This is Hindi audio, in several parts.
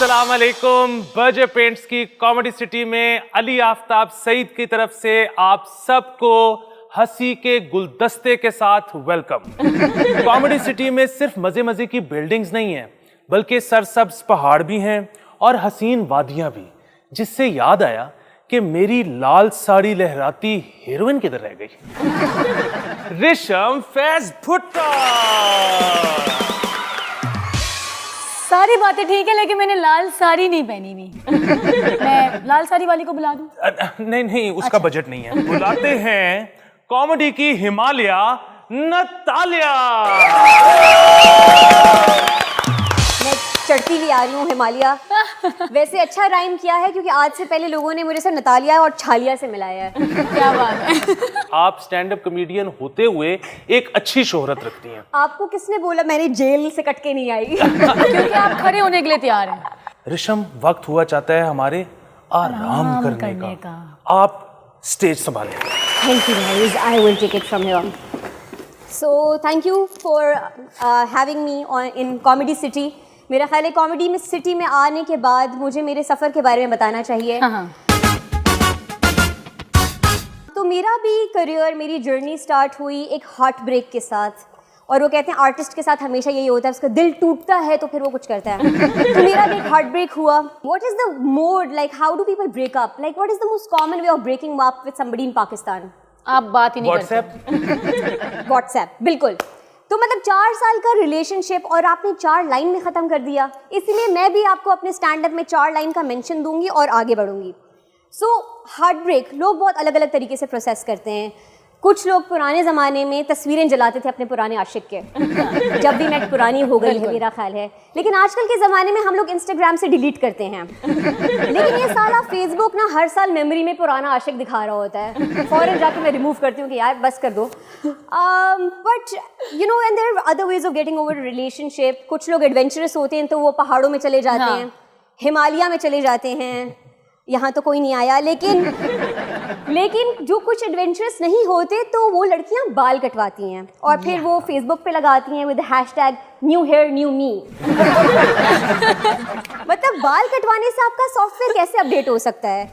अस्सलाम वालेकुम। बर्जर पेंट्स की कॉमेडी सिटी में अली आफ्ताब सईद की तरफ से आप सबको हंसी के गुलदस्ते के साथ वेलकम। कॉमेडी सिटी में सिर्फ मजे मजे की बिल्डिंग्स नहीं हैं, बल्कि सरसब्ज पहाड़ भी हैं और हसीन वादियां भी, जिससे याद आया कि मेरी लाल साड़ी लहराती हीरोइन किधर रह गई। रिशम फैज भुट्टा। सारी बातें ठीक है, लेकिन मैंने लाल साड़ी नहीं पहनी हुई। मैं लाल साड़ी वाली को बुला दूं? नहीं नहीं, उसका बजट नहीं है। बुलाते हैं कॉमेडी की हिमालय नतालिया। मैं चढ़ती भी आ रही हूँ हिमालय। वैसे अच्छा राइम किया है, क्योंकि आज से पहले लोगों ने मुझे सिर्फ नतालिया और छालिया से मिलाया है। क्या बात है। आप स्टैंड अप कॉमेडियन होते हुए एक अच्छी शोहरत रखती हैं। आपको किसने बोला मैंने जेल से कट के नहीं आई? क्योंकि आप खड़े होने के लिए तैयार हैं। रिशम, वक्त हुआ चाहता है हमारे आराम करने का। आप stage संभालें। Thank you guys, I will take it from here. So thank you for having me in Comedy City. मेरा ख्याल है कॉमेडी में सिटी में आने के बाद मुझे मेरे सफ़र के बारे में बताना चाहिए। हाँ। तो मेरा भी करियर, मेरी जर्नी स्टार्ट हुई एक हार्ट ब्रेक के साथ, और वो कहते हैं आर्टिस्ट के साथ हमेशा यही होता है, उसका दिल टूटता है तो फिर वो कुछ करता है। तो मेरा भी एक हार्ट ब्रेक हुआ। What is the mode, like how do people break up? Like what is the most common way of breaking up with somebody in Pakistan? आप बात ही नहीं व्हाट्सएप। व्हाट्सएप, बिल्कुल। तो मतलब 4 साल का रिलेशनशिप और आपने 4 लाइन में ख़त्म कर दिया। इसीलिए मैं भी आपको अपने स्टैंड अप में 4 लाइन का मेंशन दूंगी और आगे बढ़ूंगी। सो हार्ट ब्रेक लोग बहुत अलग अलग तरीके से प्रोसेस करते हैं। कुछ लोग पुराने ज़माने में तस्वीरें जलाते थे अपने पुराने आशिक के, जब भी नेट पुरानी हो गई है मेरा ख्याल है। लेकिन आजकल के ज़माने में हम लोग इंस्टाग्राम से डिलीट करते हैं। लेकिन ये साला फेसबुक ना हर साल मेमोरी में पुराना आशिक दिखा रहा होता है। फ़ौरन जाके मैं रिमूव करती हूँ कि यार बस कर दो। But you know, and there are other ways of getting over relationship. कुछ लोग एडवेंचरस होते हैं तो वो पहाड़ों में चले जाते हैं, हिमालय में चले जाते हैं। यहाँ तो कोई नहीं आया, लेकिन जो कुछ एडवेंचरस नहीं होते तो वो लड़कियाँ बाल कटवाती हैं और फिर वो फेसबुक पे लगाती हैं with hashtag new hair new me. मतलब बाल कटवाने से आपका सॉफ्टवेयर कैसे अपडेट हो सकता है?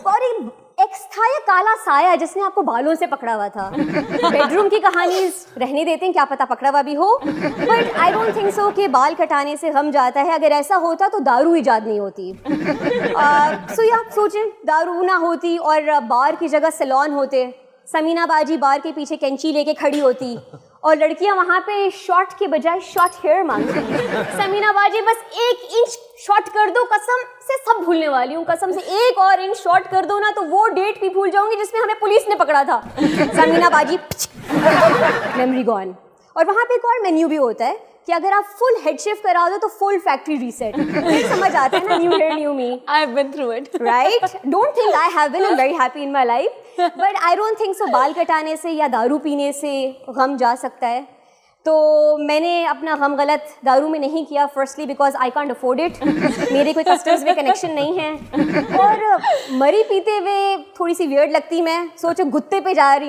और एक एक्स था या काला साया जिसने आपको बालों से पकड़ा हुआ था। बेडरूम की कहानी रहने देते हैं, क्या पता पकड़ा हुआ भी हो, बट आई डोंट थिंक सो कि बाल कटाने से हम जाता है। अगर ऐसा होता तो दारू ईजाद नहीं होती। सो ये आप सोचें, दारू ना होती और बार की जगह सैलून होते, समीना बाजी बार के पीछे कैंची लेके खड़ी होती और लड़कियां वहां पे शॉर्ट के बजाय शॉर्ट हेयर मांगती हैं। समीना बाजी बस 1 इंच शॉर्ट कर दो, कसम से सब भूलने वाली हूँ, कसम से 1 और इंच शॉर्ट कर दो ना तो वो डेट भी भूल जाऊंगी जिसमें हमें पुलिस ने पकड़ा था। समीना बाजी मेमोरी गॉन। और वहाँ पे एक और मेन्यू भी होता है कि अगर आप फुल हेड शेव करा दो तो फुल फैक्ट्री रीसेट। समझ आता है ना, new hair new me. I have been through it, right? Don't think I have been, I am very happy in my life, but I don't think so बाल कटाने से या दारू पीने से गम जा सकता है। तो मैंने अपना गम गलत दारू में नहीं किया, firstly because I can't afford it. मेरे कोई कस्टमर्स में कनेक्शन नहीं है, और मरी पीते हुए थोड़ी सी वियर्ड लगती। मैं सोचो गुत्ते पे जा रही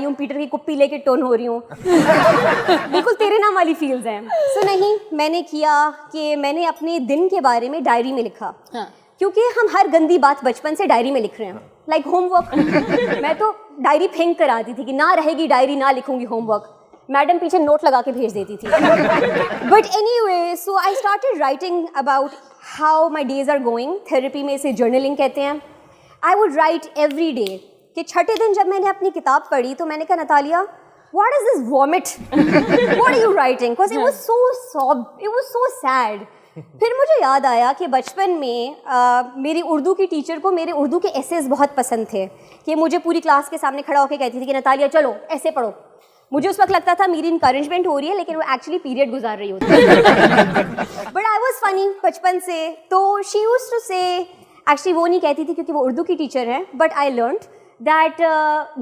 हूँ, पीटर की कुप्पी लेके टोन हो रही हूँ। बिल्कुल तेरे नाम वाली फील्स हैं। सो नहीं, मैंने किया कि मैंने अपने दिन के बारे में डायरी में लिखा। क्योंकि हम हर गंदी बात बचपन से डायरी में लिख रहे हैं, लाइक होमवर्क। मैं तो डायरी फेंक कर आती थी कि ना रहेगी डायरी, ना लिखूंगी होमवर्क। मैडम पीछे नोट लगा के भेज देती थी। But anyway, so I started writing about how my days are going. Therapy में इसे जर्नलिंग कहते हैं। I would write every day. कि छठे दिन जब मैंने अपनी किताब पढ़ी तो मैंने कहा, Natalia, what is this vomit? What are you writing? Because it was so sad. फिर मुझे याद आया कि बचपन में मेरी उर्दू की टीचर को मेरे उर्दू के एसेज बहुत पसंद थे, कि मुझे पूरी क्लास के सामने खड़ा होकर कहती थी कि नतालिया चलो ऐसे पढ़ो। मुझे उस वक्त लगता था मेरी इनकरेजमेंट हो रही है, लेकिन वो एक्चुअली पीरियड गुजार रही होती है। बट आई वॉज फनी बचपन से। तो शी यूज्ड टू से, एक्चुअली वो नहीं कहती थी क्योंकि वो उर्दू की टीचर है, but I learned that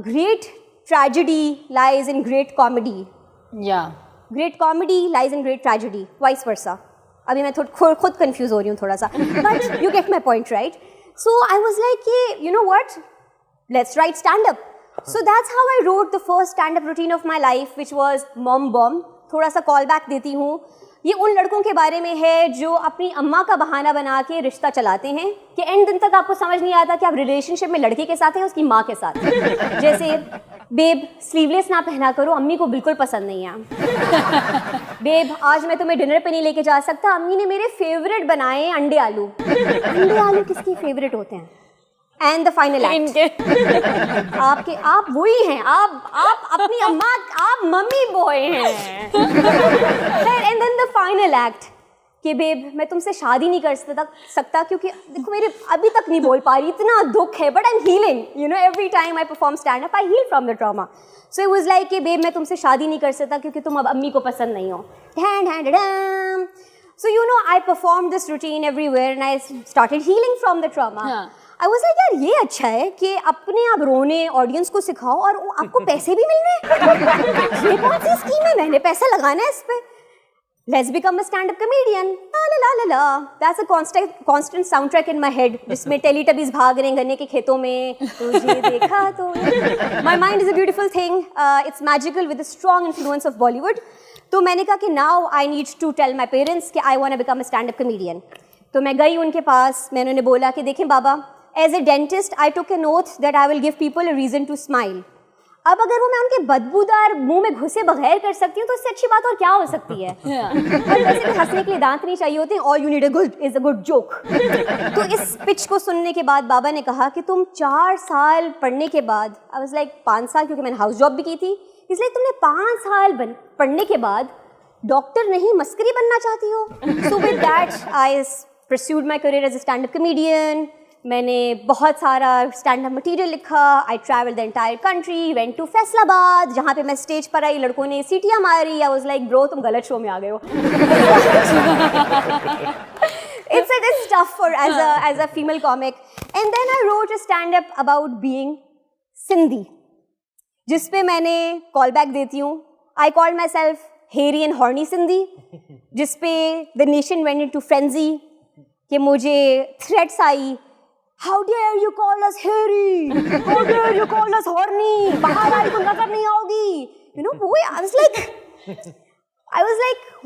great tragedy lies in great comedy, great comedy lies in great tragedy, vice versa. अभी मैं खुद कंफ्यूज हो रही हूँ थोड़ा सा, but you get my point right. So I was like कि you know what, let's write stand up. So that's how I wrote the first stand-up routine of my life, which was Mom Bomb. थोड़ा सा कॉल बैक देती हूँ। ये उन लड़कों के बारे में है जो अपनी अम्मा का बहाना बना के रिश्ता चलाते हैं कि एंड दिन तक आपको समझ नहीं आता कि आप रिलेशनशिप में लड़के के साथ हैं उसकी माँ के साथ। जैसे बेब स्लीवलेस ना पहना करो, अम्मी को बिल्कुल पसंद नहीं है। बेब आज मैं तुम्हें डिनर पे नहीं लेके जा सकता, अम्मी ने मेरे फेवरेट बनाए अंडे आलू। अंडे आलू किसके फेवरेट होते हैं? एंड द फाइनल एक्ट आपके, आप वही हैं, आप अपनी अम्मा, आप मम्मी बॉय हैं। And then the final act कि बेब मैं तुमसे शादी नहीं कर सकता क्योंकि देखो मेरे अभी तक नहीं बोल पा रही, इतना दुख है, but I am healing, you know, every time I perform stand up I heal from the trauma. So it was like कि बेब मैं तुमसे शादी नहीं कर सकता क्योंकि तुम अब अम्मी को पसंद नहीं हो। So you know, I performed this routine everywhere and I started healing from the trauma. I was like, यार ये अच्छा है कि अपने आप रोने ऑडियंस को सिखाओ और आपको पैसे भी मिल रहे हैं। ये कौन सी स्कीम है, मैंने पैसा लगाना है इस पे। Let's become a stand-up comedian. La la la la. That's a constant soundtrack in my head, जिसमें टेलीटबीज भाग रहे हैं गन्ने के खेतों में, तुझे देखा तो। My mind is a beautiful thing. It's magical with a strong influence of Bollywood. तो मैंने कहा कि now I need to tell my parents कि I want to become a stand-up comedian. तो मैं गई उनके पास, मैंने उन्हें बोला कि देखें बाबा, as a dentist I took an oath that I will give people a reason to smile. अब अगर वो मैं उनके बदबूदार मुंह में घुसे बगैर कर सकती हूँ तो इससे अच्छी बात और क्या हो सकती है। और वैसे भी हंसने के लिए दांत नहीं चाहिए होते, all you need is a good joke. तो इस पिच को सुनने के बाद बाबा ने कहा कि तुम 4 साल पढ़ने के बाद, I was like 5 साल क्योंकि मैंने हाउस जॉब भी की थी, इसलिए तुमने 5 साल पढ़ने के बाद डॉक्टर नहीं मस्करी बनना चाहती हो। So with that I pursued my career as a stand-up comedian. मैंने बहुत सारा स्टैंड अप मटीरियल लिखा। I travel the entire country, went to Faisalabad, जहाँ पे मैं स्टेज पर आई लड़कों ने सीटियाँ मारी। आई वाज लाइक ब्रो तुम गलत शो में आ गए हो। It's tough for as a female comic. And then I wrote a stand up about being Sindhi, जिस पे मैंने कॉल बैक देती हूँ। I called myself hairy and horny Sindhi, जिस पे the nation went into frenzy कि मुझे threats I, How dare you call us hairy? How dare you call us horny? बाहर आई तो नजर नहीं आओगी। You know, boy, I was like,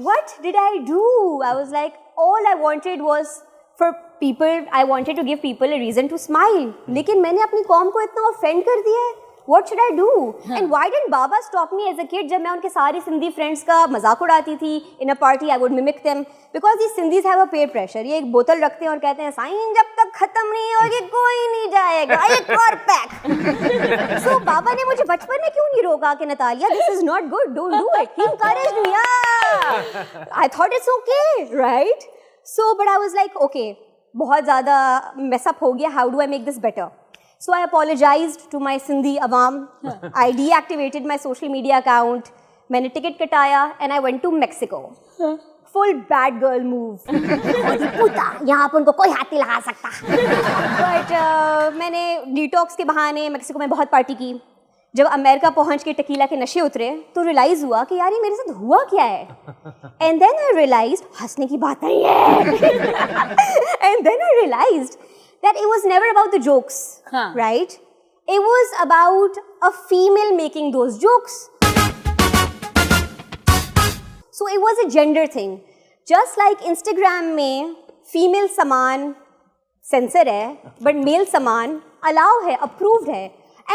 what did I do? I was like, all I wanted was for people, I wanted to give people a reason to smile. लेकिन मैंने अपनी कौम को इतना offend कर दिया है। What should I do? And why didn't Baba stop me as a kid? जब मैं उनके सारे सिंधी फ्रेंड्स का मजाक उड़ाती थी in a party, I would mimic them because these Sindhis have a peer pressure. ये एक बोतल रखते हैं और कहते हैं साईं जब तक खत्म नहीं होगी कोई नहीं जाएगा, एक और पैक। So Baba ने मुझे बचपन में क्यों नहीं रोका कि Natalia this is not good, don't do it. He encouraged me. Yeah, I thought it's okay, right? So but I was like, okay, बहुत ज़्यादा mess up हो गया. How do I make this better? So I apologized to my Sindhi awam. I deactivated my social media account. मैंने ticket कटाया and I went to Mexico. Full bad girl move. पुता, यहाँ पर उनको कोई हाथ नहीं लगा सकता. But मैंने डिटॉक्स के बहाने मेक्सिको में बहुत पार्टी की. जब अमेरिका पहुँच के टकीला के नशे उतरे तो रियलाइज हुआ कि यार ये मेरे साथ हुआ क्या है. And then I realized हंसने की बात नहीं है. And then I realized that it was never about the jokes, right? It was about a female making those jokes. So it was a gender thing. Just like Instagram में female सामान censor है, but male सामान allow है, approved है.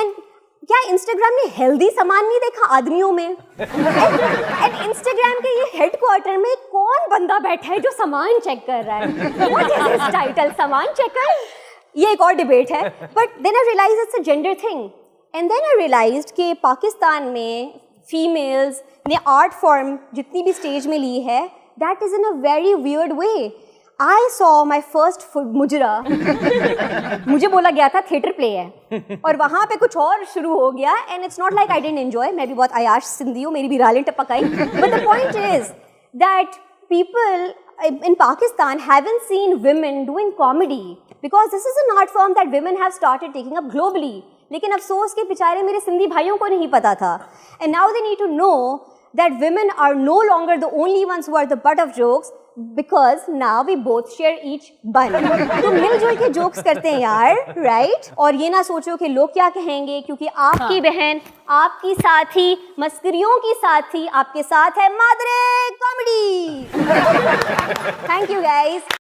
And क्या Instagram ने healthy सामान नहीं देखा आदमियों में? And Instagram के ये headquarter में कौन बंदा बैठा है जो सामान चेक कर रहा है? What is his title? सामान चेकर? ये एक और डिबेट है. But then I realized it's a gender thing. And then I realized कि पाकिस्तान में females ने art form जितनी भी stage में ली है, that is in a very weird way. I saw my first मुजरा. मुझे बोला गया था थिएटर प्ले है और वहाँ पे कुछ और शुरू हो गया. And it's not like I didn't enjoy. मैं भी बहुत आयाश सिंधी हूँ, मेरी भी रालें टपक आई. But the point is that people in Pakistan haven't seen women doing comedy because this is an art form that women have started taking up globally. लेकिन अफसोस के बेचारे मेरे सिंधी भाइयों को नहीं पता था. And now they need to know that women are no longer the only ones who are the butt of jokes. because now we both share each bun. तो मिलजुल के जोक्स करते हैं यार, right? और ये ना सोचो कि लोग क्या कहेंगे, क्योंकि आपकी बहन, आपकी साथी, मस्करियों की साथी आपके साथ है मादरे कॉमेडी. Thank you guys.